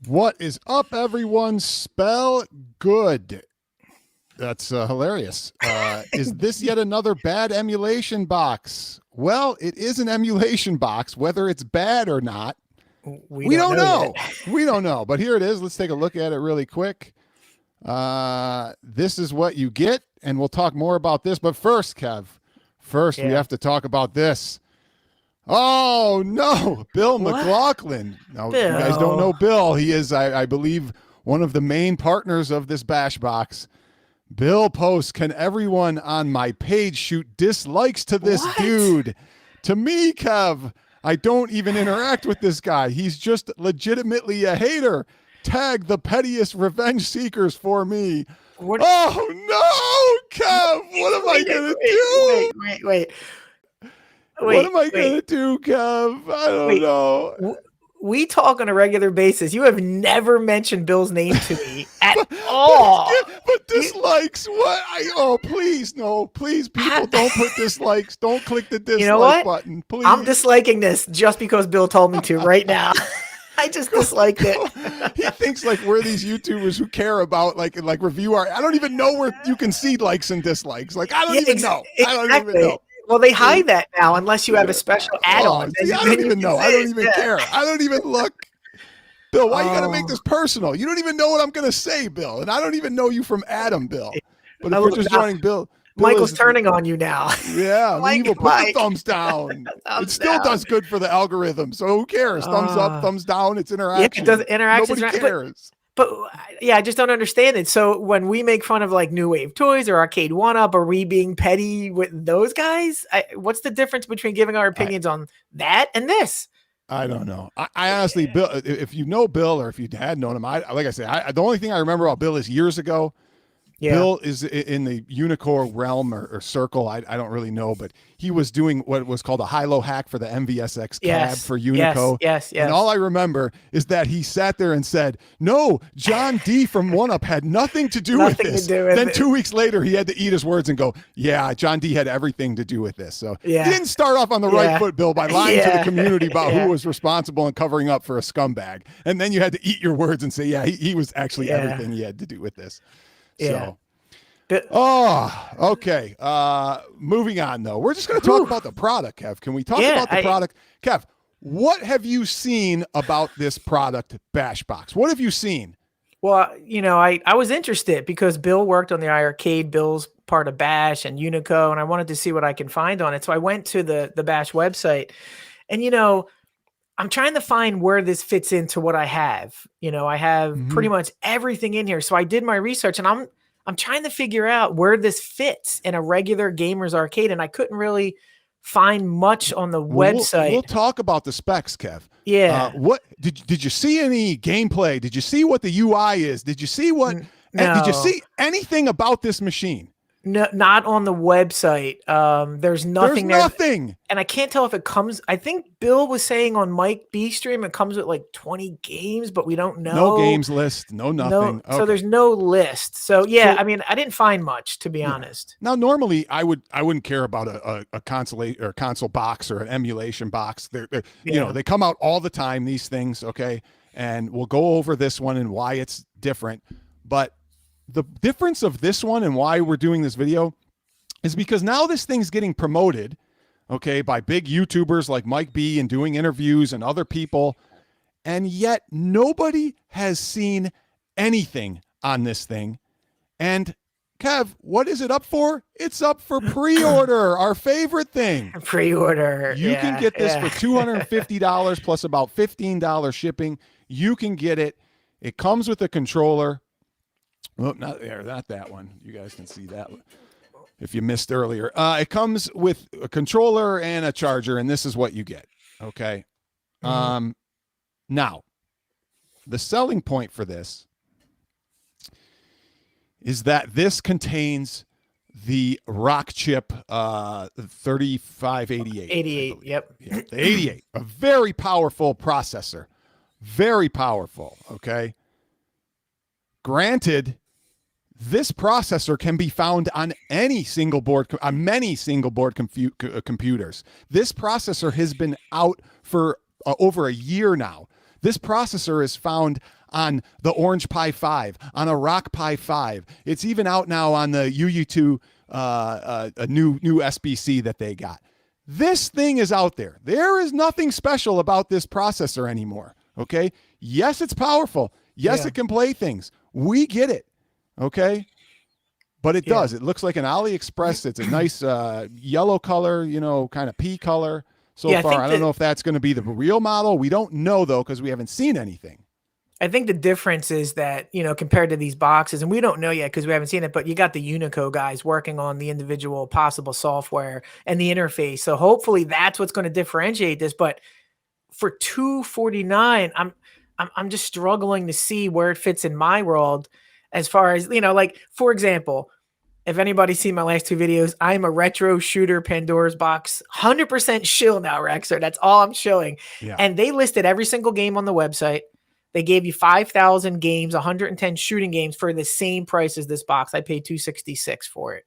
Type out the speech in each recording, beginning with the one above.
What is up, everyone? Spell good. That's hilarious. Is this yet another bad emulation box? Well, it is an emulation box. Whether it's bad or not, we don't know. We don't know. But here it is. Let's take a look at it really quick. This is what you get, and we'll talk more about this. But first, Kev, we have to talk about this. Oh, no, Bill McLaughlin. Now, Bill. You guys don't know Bill. He is, I believe, one of the main partners of this BashBox. Bill posts, can everyone on my page shoot dislikes to this dude? To me, Kev, I don't even interact with this guy. He's just legitimately a hater. Tag the pettiest revenge seekers for me. Oh, no, Kev, what am I going to do? Wait. What am I going to do, Kev? I don't know. We talk on a regular basis. You have never mentioned Bill's name to me at all. But dislikes, what? Please, no. Please, people, don't put dislikes. Don't click the dislike button, please. I'm disliking this just because Bill told me to right now. I just disliked it. He thinks like we're these YouTubers who care about like review art. I don't even know where you can see likes and dislikes. Like, I don't even know. Exactly. I don't even know. Well, they hide that now unless you have a special add-on. I don't even know. I don't even care. I don't even look. Bill, why you got to make this personal? You don't even know what I'm going to say, Bill. And I don't even know you from Adam, Bill. But if you're just joining Bill Michael's turning on you now. Yeah, Mike, put the thumbs down. It still does good for the algorithm. So who cares? Thumbs up, thumbs down. It's interaction. Yeah, it does interaction. Nobody cares. But yeah, I just don't understand it. So when we make fun of like New Wave Toys or Arcade 1-Up, are we being petty with those guys? What's the difference between giving our opinions on that and this? I don't know. I honestly, Bill, if you know Bill or if you had known him, like I said, the only thing I remember about Bill is years ago. Yeah. Bill is in the Unicore realm or circle. I don't really know, but he was doing what was called a high-low hack for the MVSX cab for Unico. Yes. And all I remember is that he sat there and said, no, John D from 1-Up had nothing to do with this. Then 2 weeks later, he had to eat his words and go, yeah, John D had everything to do with this. So he didn't start off on the right foot, Bill, by lying to the community about who was responsible and covering up for a scumbag. And then you had to eat your words and say, yeah, he was actually everything he had to do with this. Yeah. So, okay. Moving on, though. We're just going to talk about the product, Kev. Can we talk about the product? Kev, what have you seen about this product, BashBox? What have you seen? Well, I was interested because Bill worked on the iArcade. Bill's part of Bash and Unico, and I wanted to see what I can find on it. So I went to the Bash website, and, I'm trying to find where this fits into what I have. I have pretty much everything in here. So I did my research, and I'm trying to figure out where this fits in a regular gamer's arcade, and I couldn't really find much on the website. We'll talk about the specs, Kev. Yeah. What did you see any gameplay? Did you see what the UI is? Did you see what? No. Did you see anything about this machine? No, not on the website. There's nothing there. Nothing. And I can't tell if it comes. I think Bill was saying on Mike B stream it comes with like 20 games, but we don't know. No games list. No nothing. No, so there's no list. So I mean, I didn't find much, to be honest. Now, normally I wouldn't care about a console box or an emulation box. They come out all the time, these things. Okay, and we'll go over this one and why it's different, but the difference of this one and why we're doing this video is because now this thing's getting promoted, okay, by big YouTubers like Mike B and doing interviews and other people. And yet nobody has seen anything on this thing. And Kev, what is it up for? It's up for pre-order, our favorite thing. Pre-order. You can get this for $250 plus about $15 shipping. You can get it. It comes with a controller. Well, not that one. You guys can see that one if you missed earlier. It comes with a controller and a charger, and this is what you get. Okay. Now, the selling point for this is that this contains the Rock Chip 3588. 88, yep. Yeah, the 88, a very powerful processor. Very powerful, okay? Granted, this processor can be found on many single board computers. This processor has been out for over a year now. This processor is found on the Orange Pi 5, on a Rock Pi 5. It's even out now on the UU2, a new SBC that they got. This thing is out there. There is nothing special about this processor anymore. Okay. Yes, it's powerful. Yes, it can play things. We get it. Okay. But it does. It looks like an AliExpress. It's a nice yellow color, kind of pea color so far. I don't know if that's going to be the real model. We don't know, though, because we haven't seen anything. I think the difference is that, compared to these boxes, and we don't know yet because we haven't seen it, but you got the Unico guys working on the individual possible software and the interface. So hopefully that's what's going to differentiate this. But for $249, I'm just struggling to see where it fits in my world as far as, like, for example, if anybody's seen my last two videos, I'm a retro shooter Pandora's box, 100% shill now, Rexer. That's all I'm showing. Yeah. And they listed every single game on the website. They gave you 5,000 games, 110 shooting games for the same price as this box. I paid $266 for it.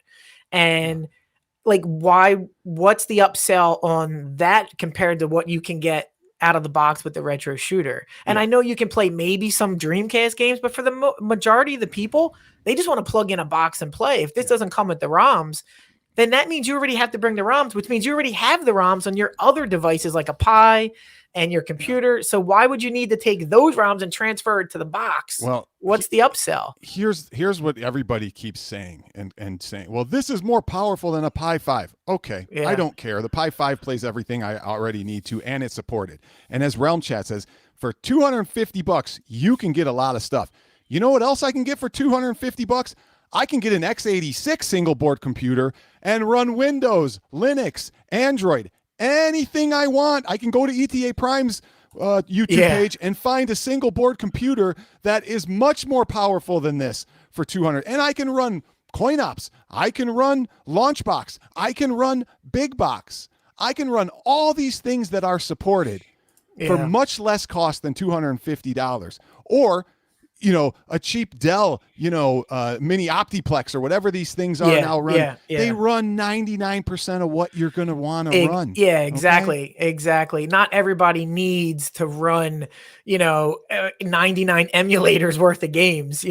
And like, what's the upsell on that compared to what you can get out of the box with the retro shooter? And I know you can play maybe some Dreamcast games, but for the majority of the people, they just want to plug in a box and play. If this doesn't come with the ROMs, then that means you already have to bring the ROMs, which means you already have the ROMs on your other devices like a Pi and your computer. So why would you need to take those ROMs and transfer it to the box? Well, what's the upsell? Here's what everybody keeps saying and saying, well, this is more powerful than a Pi 5. Okay, I don't care. The Pi 5 plays everything I already need to, and it's supported. And as Realm Chat says, for $250, you can get a lot of stuff. You know what else I can get for $250? I can get an x86 single board computer and run Windows, Linux, Android, anything I want. I can go to ETA Prime's YouTube page and find a single board computer that is much more powerful than this for $200. And I can run CoinOps. I can run Launchbox. I can run Big Box. I can run all these things that are supported for much less cost than $250. Or a cheap Dell, mini Optiplex or whatever these things are now run. They run 99% of what you're going to want to run. Yeah, exactly. Okay? Exactly. Not everybody needs to run, 99 emulators worth of games.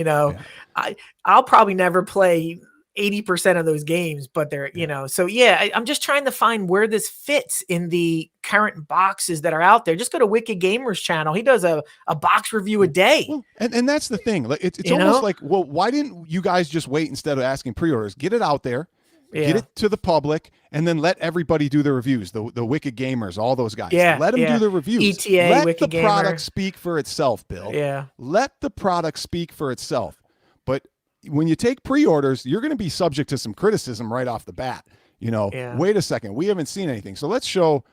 I'll probably never play 80% of those games, but they're, so I'm just trying to find where this fits in the current boxes that are out there. Just go to Wicked Gamer's channel. He does a box review a day. Well, and that's the thing. It's almost like, well, why didn't you guys just wait instead of asking pre-orders? Get it out there, get it to the public, and then let everybody do the reviews. The Wicked Gamers, all those guys. Let them do the reviews. ETA, let Wicked the product speak for itself, Bill. Let the product speak for itself. But when you take pre-orders, you're going to be subject to some criticism right off the bat. Wait a second, we haven't seen anything. So let's show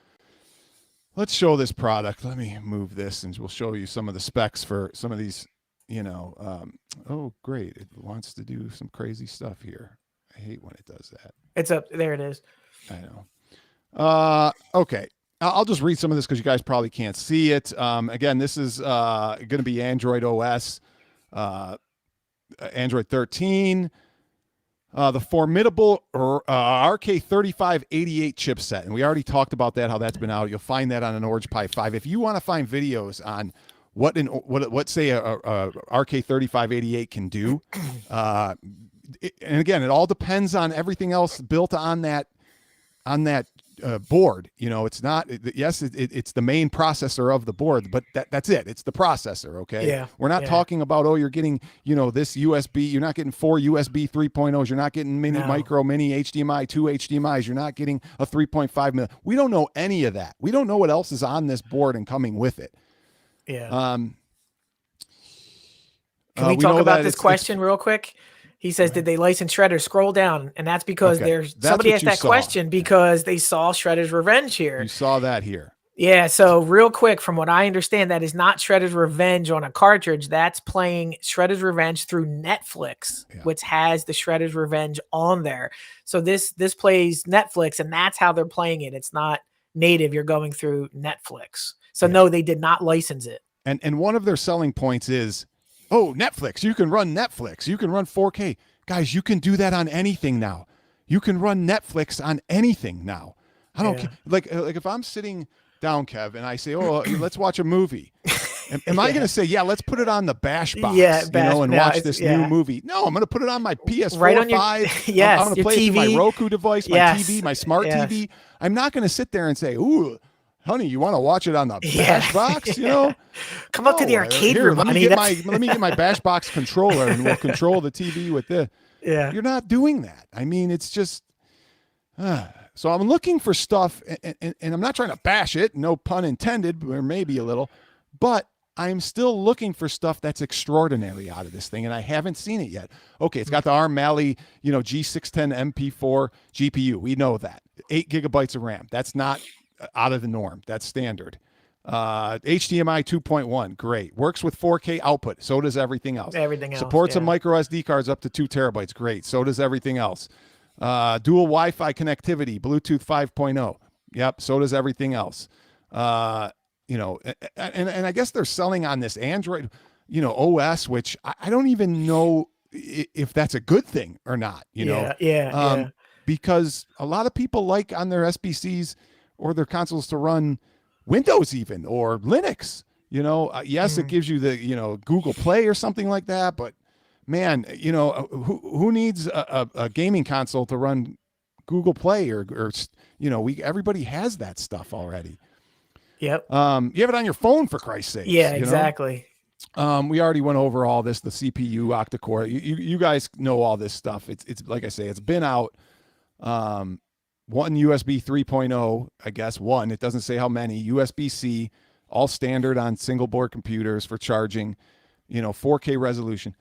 this product. Let me move this and we'll show you some of the specs for some of these, oh, great. It wants to do some crazy stuff here. I hate when it does that. It's up there. It is. I know. Okay. I'll just read some of this because you guys probably can't see it. Again, this is going to be Android OS, Android 13, the formidable RK3588 chipset. And we already talked about that, how that's been out. You'll find that on an Orange Pi 5. If you want to find videos on what say a RK3588 can do, and again, it all depends on everything else built on that board. It's not, it's the main processor of the board, but that's it. It's the processor. Okay. We're not talking about, you're getting, this USB, you're not getting 4 USB 3.0s. You're not getting mini HDMI, 2 HDMIs. You're not getting a 3.5 million. We don't know any of that. We don't know what else is on this board and coming with it. Can we talk about this question real quick? He says, did they license Shredder? Scroll down. And that's because somebody asked that question because they saw Shredder's Revenge here. You saw that here. Yeah. So real quick, from what I understand, that is not Shredder's Revenge on a cartridge. That's playing Shredder's Revenge through Netflix, which has the Shredder's Revenge on there. So this plays Netflix, and that's how they're playing it. It's not native. You're going through Netflix. So no, they did not license it. And one of their selling points is, Netflix. You can run Netflix. You can run 4K. Guys, you can do that on anything now. You can run Netflix on anything now. I don't care. Like if I'm sitting down, Kev, and I say, let's watch a movie. Am I going to say, yeah, let's put it on the BashBox, Yeah, and watch this new movie? No, I'm going to put it on my PS4, right on your, 5. yes, I'm going to play TV. it through my Roku device, my yes. TV, my smart yes. TV. I'm not going to sit there and say, ooh, honey, you want to watch it on the BashBox? Come up to the arcade room. Let me get my BashBox controller, and we'll control the TV with this. Yeah, you're not doing that. I mean, it's just. So I'm looking for stuff, and I'm not trying to bash it, no pun intended, or maybe a little, but I'm still looking for stuff that's extraordinary out of this thing, and I haven't seen it yet. Okay, it's got the ARM Mali, G610 MP4 GPU. We know that. 8 gigabytes of RAM. That's not out of the norm. That's standard. HDMI 2.1, great. Works with 4K output. So does everything else. Supports a micro SD cards up to 2 terabytes. Great. So does everything else. Dual Wi-Fi connectivity, Bluetooth 5.0. Yep. So does everything else. And I guess they're selling on this Android, OS, which I don't even know if that's a good thing or not, because a lot of people like on their SBCs or their consoles to run Windows even, or Linux, yes, it gives you the, Google Play or something like that, but man, who needs a gaming console to run Google Play or everybody has that stuff already. Yep. You have it on your phone, for Christ's sake. Yeah, exactly. We already went over all this, the CPU, octa-core. You guys know all this stuff. It's like I say, it's been out. One USB 3.0, I guess. One, it doesn't say how many. USB-C, all standard on single board computers for charging, 4K resolution.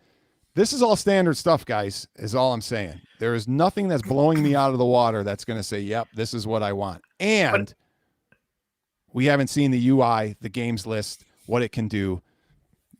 This is all standard stuff, guys, is all I'm saying. There is nothing that's blowing me out of the water that's going to say, yep, this is what I want. And we haven't seen the UI, the games list, what it can do.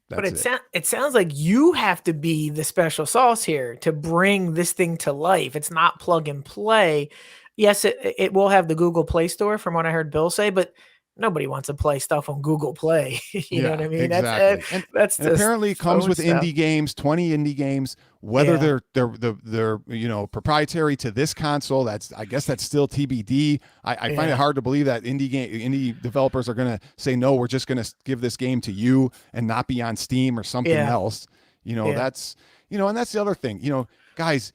It sounds like you have to be the special sauce here to bring this thing to life. It's not plug and play. Yes, it will have the Google Play Store, from what I heard Bill say, but nobody wants to play stuff on Google Play. You know what I mean? Exactly. That's and apparently it comes with indie games, 20 indie games, whether they're proprietary to this console. I guess that's still TBD. I find it hard to believe that indie developers are going to say, no, we're just going to give this game to you and not be on Steam or something else. That's, and that's the other thing, guys,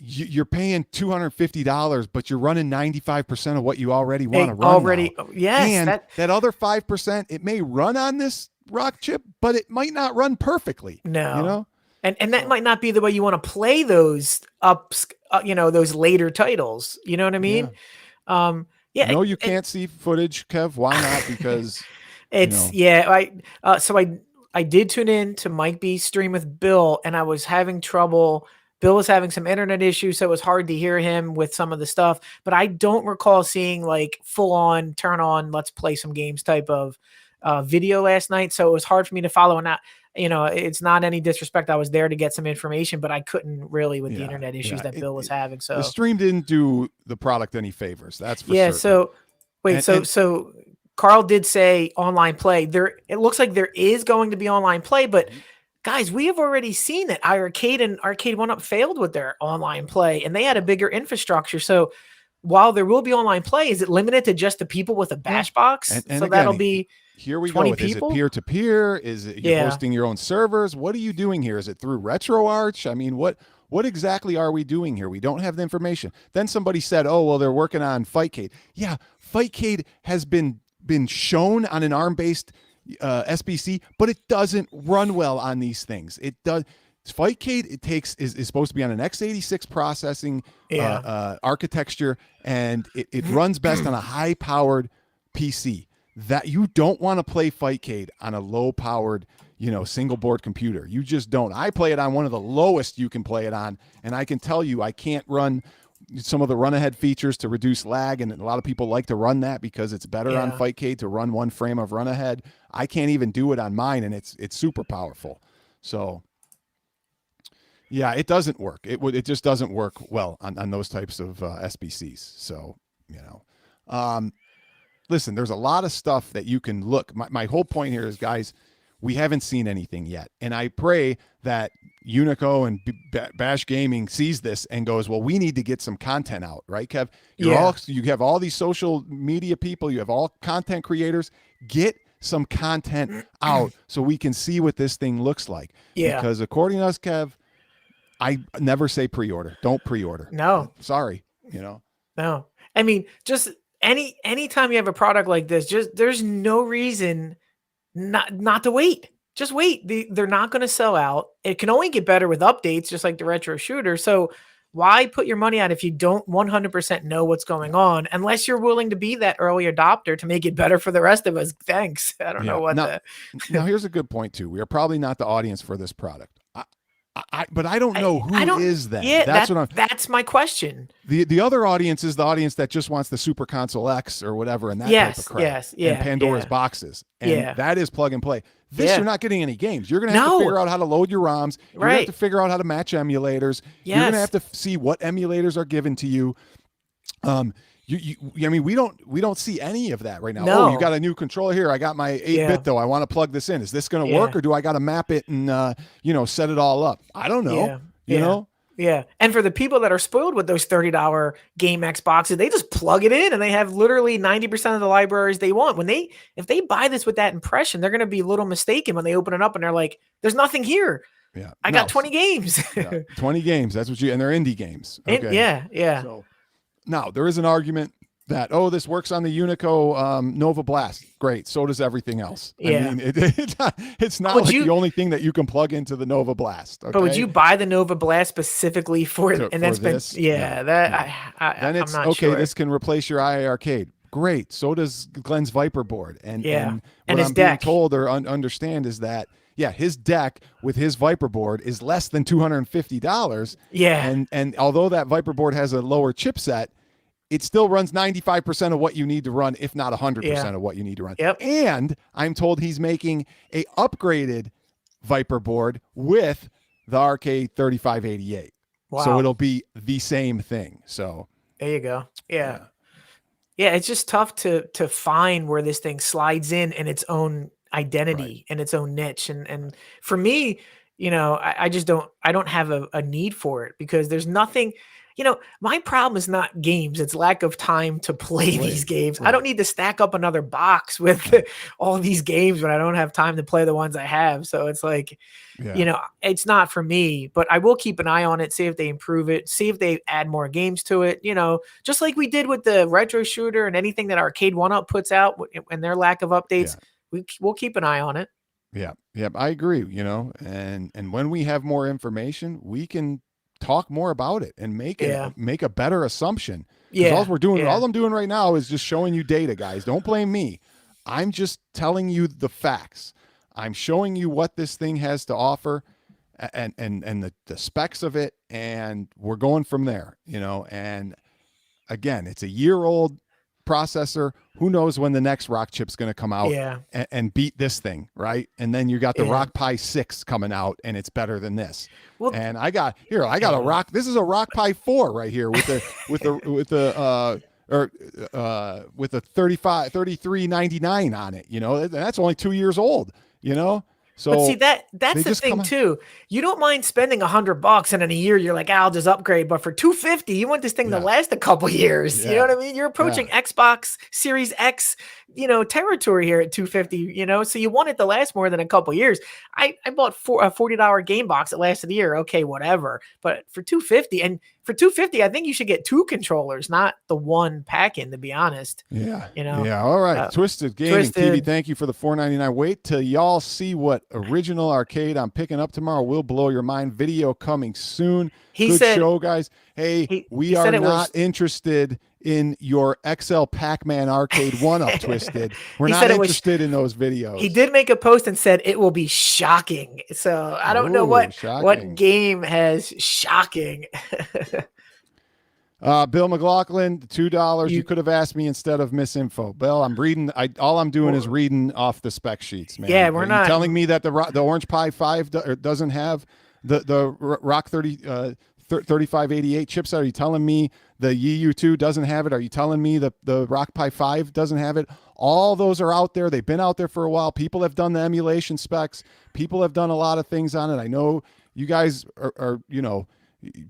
you're paying $250, but you're running 95% of what you already want to run. Yes. And that other 5%, it may run on this rock chip, but it might not run perfectly. No. And that might not be the way you want to play those those later titles. You know what I mean? No, you can't see footage, Kev. Why not? Because So I did tune in to Mike B's stream with Bill, and I was having trouble. Bill was having some internet issues, so it was hard to hear him with some of the stuff. But I don't recall seeing like full on, turn on, let's play some games type of video last night. So it was hard for me to follow. And it's not any disrespect. I was there to get some information, but I couldn't really with the internet issues that Bill was having. So the stream didn't do the product any favors. That's for certain. So wait, so Carl did say online play. It looks like there is going to be online play, but guys, we have already seen that iArcade and Arcade 1-Up failed with their online play, and they had a bigger infrastructure. So while there will be online play, is it limited to just the people with a BashBox? And so again, that'll be here we 20 go. people? Is it peer-to-peer? Is it you're hosting your own servers? What are you doing here? Is it through RetroArch? I mean, what exactly are we doing here? We don't have the information. Then somebody said, oh, well, they're working on Fightcade. Yeah, Fightcade has been shown on an ARM-based SBC, but it doesn't run well on these things. It does. Fightcade is supposed to be on an x86 processing architecture, and it runs best on a high-powered PC. That you don't want to play Fightcade on a low-powered, single board computer. You just don't. I play it on one of the lowest you can play it on, and I can tell you I can't run some of the run-ahead features to reduce lag, and a lot of people like to run that because it's better on Fightcade to run one frame of run-ahead. I can't even do it on mine, and it's super powerful. So, yeah, it doesn't work. It just doesn't work well on those types of SBCs. So, listen, there's a lot of stuff that you can look. My whole point here is, guys, we haven't seen anything yet. And I pray that Unico and Bash Gaming sees this and goes, well, we need to get some content out, right, Kev? You have all these social media people. You have all content creators. Get some content out so we can see what this thing looks like. Yeah. Because according to us, Kev, I never say pre-order. Don't pre-order. No. Sorry. No. I mean, just anytime you have a product like this, just there's no reason not to wait. Just wait. They're not going to sell out. It can only get better with updates, just like the retro shooter. So why put your money out if you don't 100% know what's going on, unless you're willing to be that early adopter to make it better for the rest of us? Thanks. I don't know what now here's a good point too. We are probably not the audience for this product. But I don't know who is that. Yeah, that's my question. The other audience is the audience that just wants the Super Console X or whatever and that type of crap. And Pandora's boxes. And that is plug and play. This, you're not getting any games. You're going to have to figure out how to load your ROMs. You're going to have to figure out how to match emulators. You're going to have to see what emulators are given to you. I mean, we don't see any of that right now. No. Oh, you got a new controller here. I got my 8-bit though. I want to plug this in. Is this going to work, or do I got to map it and set it all up? I don't know. You know? Yeah. And for the people that are spoiled with those $30 game Xboxes, they just plug it in and they have literally 90% of the libraries they want. If they buy this with that impression, they're going to be a little mistaken when they open it up and they're like, there's nothing here. Yeah. I got 20 games. 20 games. That's what and they're indie games. Okay. Yeah. So now there is an argument that, this works on the Unico Nova Blast. Great. So does everything else. Yeah. I mean, it's not like the only thing that you can plug into the Nova Blast. Okay? But would you buy the Nova Blast specifically for Then I'm not sure. This can replace your IA Arcade. Great. So does Glenn's Viper board. And what his I'm deck. being told or understand is that, his deck with his Viper board is less than $250. Yeah. And although that Viper board has a lower chipset, it still runs 95% of what you need to run, if not 100% of what you need to run. Yep. And I'm told he's making a upgraded Viper board with the Arcade 3588. Wow. So it'll be the same thing. So there you go. Yeah. It's just tough to find where this thing slides in its own identity and its own niche. And for me, I just don't have a need for it, because there's nothing. My problem is not games. It's lack of time to play these games. Right. I don't need to stack up another box with all these games when I don't have time to play the ones I have. So it's like, it's not for me, but I will keep an eye on it, see if they improve it, see if they add more games to it, just like we did with the retro shooter and anything that Arcade 1-Up puts out and their lack of updates. We'll keep an eye on it. Yeah. I agree, and when we have more information, we can talk more about it and make a better assumption. All I'm doing right now is just showing you data, guys. Don't blame me. I'm just telling you the facts. I'm showing you what this thing has to offer and the specs of it, and we're going from there, and again, it's a year-old processor. Who knows when the next Rock chip's going to come out and beat this thing, right? And then you got the Rock Pi 6 coming out, and it's better than this. Well, and I got a Rock. This is a Rock Pi 4 right here with the with the 3399 on it. That's only 2 years old. So, but see, that's the thing too. You don't mind spending $100, and in a year you're like, I'll just upgrade. But for $250, you want this thing to last a couple years. You know what I mean? You're approaching Xbox Series X, territory here at $250. So you want it to last more than a couple years. I bought a $40 game box that lasted a year. Okay, whatever. But for $250, and for $250, I think you should get 2 controllers, not the one pack-in, to be honest. Yeah. Yeah. All right. Twisted Gaming TV. Thank you for the $4.99. Wait till y'all see what original arcade I'm picking up tomorrow. Will blow your mind. Video coming soon. Good show, guys. Hey, we are not interested in your XL Pac-Man Arcade 1-Up, Twisted. We're not interested in those videos. He did make a post and said it will be shocking. So I don't know what game has shocking. Bill McLaughlin, $2. You could have asked me instead of misinfo. Bill, I'm reading. All I'm doing is reading off the spec sheets, man. Yeah, we're not telling me that the Orange Pi 5 doesn't have the Rock 3588 chipset. Are you telling me the EU2 doesn't have it? Are you telling me the Rock Pi 5 doesn't have it? All those are out there. They've been out there for a while. People have done the emulation specs. People have done a lot of things on it. I know you guys are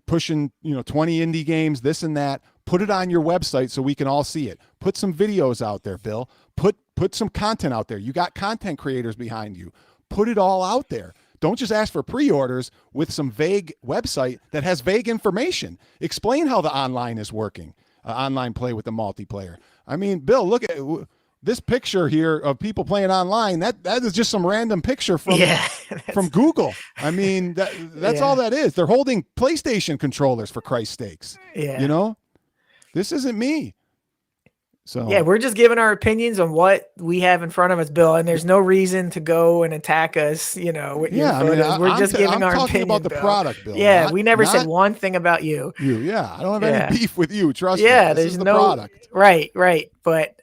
pushing 20 indie games, this and that. Put it on your website so we can all see it. Put some videos out there, Bill. Put Put some content out there. You got content creators behind you. Put it all out there. Don't just ask for pre-orders with some vague website that has vague information. Explain how the online is working, online play with the multiplayer. I mean, Bill, look at this picture here of people playing online. That is just some random picture from Google. I mean, that's all that is. They're holding PlayStation controllers, for Christ's sakes. Yeah. You know, this isn't me. So yeah, we're just giving our opinions on what we have in front of us, Bill, and there's no reason to go and attack us, with your photos. We're just giving our opinion about the Bill. product, Bill. Yeah, we never said one thing about you. I don't have any beef with you. Trust me. Yeah, there's no product. Right. But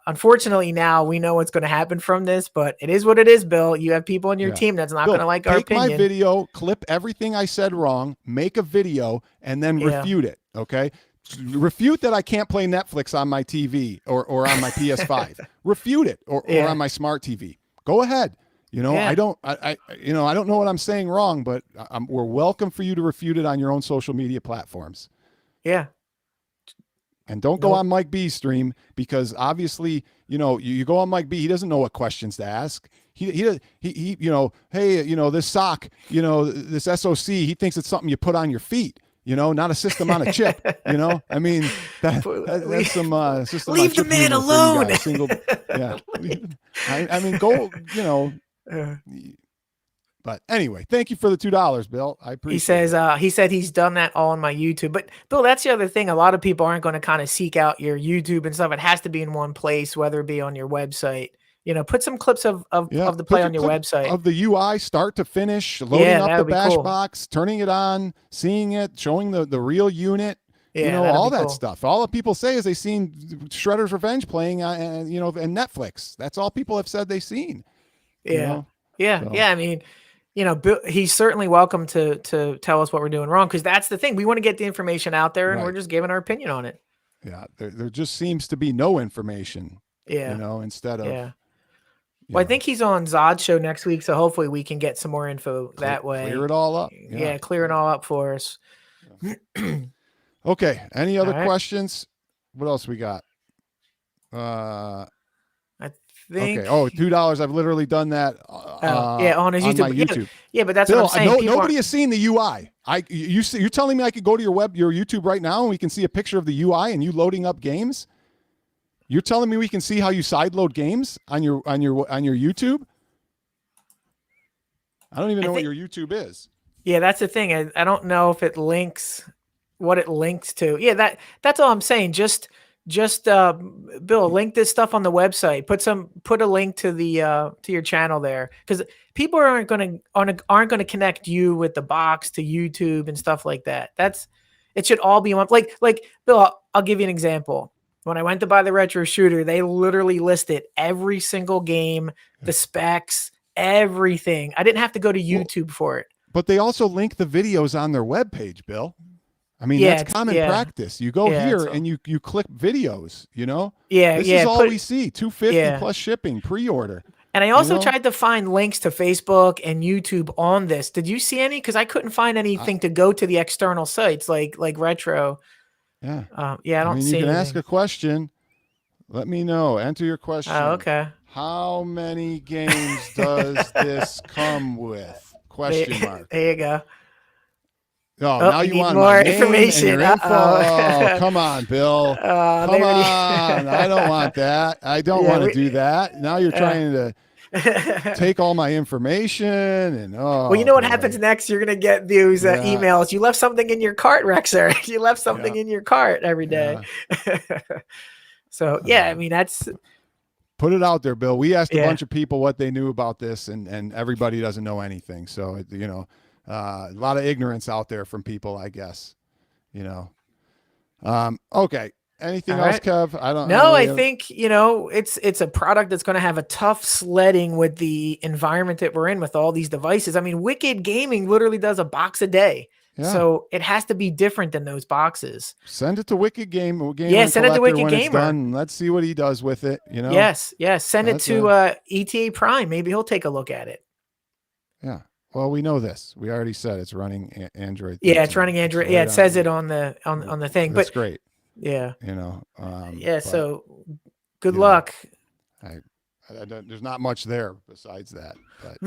unfortunately, now we know what's going to happen from this. But it is what it is, Bill. You have people on your team that's not going to like our opinion. Take my video, clip everything I said wrong, make a video, and then refute it. Okay. Refute that I can't play Netflix on my TV or on my PS5. Refute it or on my smart TV. Go ahead. I don't know what I'm saying wrong, but we're welcome for you to refute it on your own social media platforms. Yeah. And don't go on Mike B's stream, because obviously, you go on Mike B, he doesn't know what questions to ask. He hey, this sock, this SOC, he thinks it's something you put on your feet. Not a system on a chip. I mean, that's some system. Leave the man alone. I mean, go. But anyway, thank you for the $2, Bill. I appreciate it. He said he's done that all on my YouTube. But Bill, that's the other thing. A lot of people aren't going to kind of seek out your YouTube and stuff. It has to be in one place, whether it be on your website. Put some clips of the play on your website. Of the UI, start to finish, loading up the BashBox, turning it on, seeing it, showing the real unit, all that stuff. All that people say is they've seen Shredder's Revenge playing, and Netflix. That's all people have said they've seen. Yeah. I mean, he's certainly welcome to tell us what we're doing wrong, because that's the thing. We want to get the information out there, and we're just giving our opinion on it. Yeah, there just seems to be no information. Yeah. Instead of Well, I think he's on Zod's show next week, so hopefully we can get some more info that way. Clear it all up. Yeah, clear it all up for us. Okay. Any other questions? What else we got? I think. Okay. Oh, $2. I've literally done that. On his YouTube. On my YouTube. Yeah, but that's Bill, what I'm saying. Nobody has seen the UI. You're telling me I could go to your YouTube right now and we can see a picture of the UI and you loading up games? You're telling me we can see how you sideload games on your YouTube? I don't even know what your YouTube is. Yeah, that's the thing. I don't know if it links what it links to. Yeah, that's all I'm saying. Just Bill, link this stuff on the website. Put a link to the to your channel there, because people aren't going to connect you with the box to YouTube and stuff like that. It should all be one. Like Bill, I'll give you an example. When I went to buy the retro shooter, they literally listed every single game, the specs, everything. I didn't have to go to YouTube for it. But they also link the videos on their webpage, Bill. I mean, that's common practice. You go here and you click videos, This is all we see. $250 plus shipping, pre-order. And I also tried to find links to Facebook and YouTube on this. Did you see any? Because I couldn't find anything to go to the external sites like Retro. Yeah. I don't see you can anything. ask a question. Let me know. Enter your question. Oh, okay. How many games does this come with? Question mark. There you go. Oh, now you want more information. Oh, come on, Bill. Come on. I don't want that. I don't want to do that. Now you're trying to take all my information and well, you know what happens next? You're gonna get those emails. You left something in your cart, Rexer. You left something in your cart every day. So I mean, that's put it out there, Bill. We asked a bunch of people what they knew about this, and everybody doesn't know anything. So a lot of ignorance out there from people, I guess. Okay. Anything else, Kev? I don't know. I think, it's a product that's going to have a tough sledding with the environment that we're in with all these devices. I mean, Wicked Gaming literally does a box a day. Yeah. So it has to be different than those boxes. Send it to Wicked Gamer. Yeah, send it to Wicked Gamer. Let's see what he does with it. Yes. Send it to ETA Prime. Maybe he'll take a look at it. Yeah. Well, we know this. We already said it's running Android. Yeah, it's running Android. Right, it says it on the thing. That's great. Yeah. So good luck. There's not much there besides that. But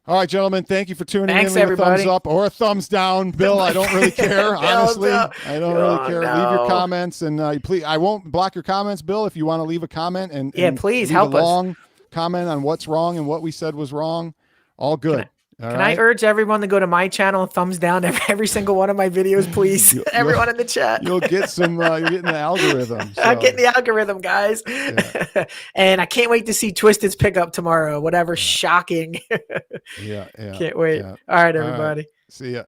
all right, gentlemen, thank you for tuning in. Leave everybody. a thumbs up or a thumbs down. Bill, I don't really care, honestly. I don't really care. No. Leave your comments, and please, I won't block your comments, Bill, if you want to leave a comment. And please leave help a us. long comment on what's wrong and what we said was wrong. All good. Can I urge everyone to go to my channel and thumbs down every single one of my videos, please? Everyone in the chat. You'll get some, you're getting the algorithm. So. I'm getting the algorithm, guys. Yeah. And I can't wait to see Twisted's pickup tomorrow. Whatever shocking. Yeah. Can't wait. Yeah. All right, everybody. All right. See ya.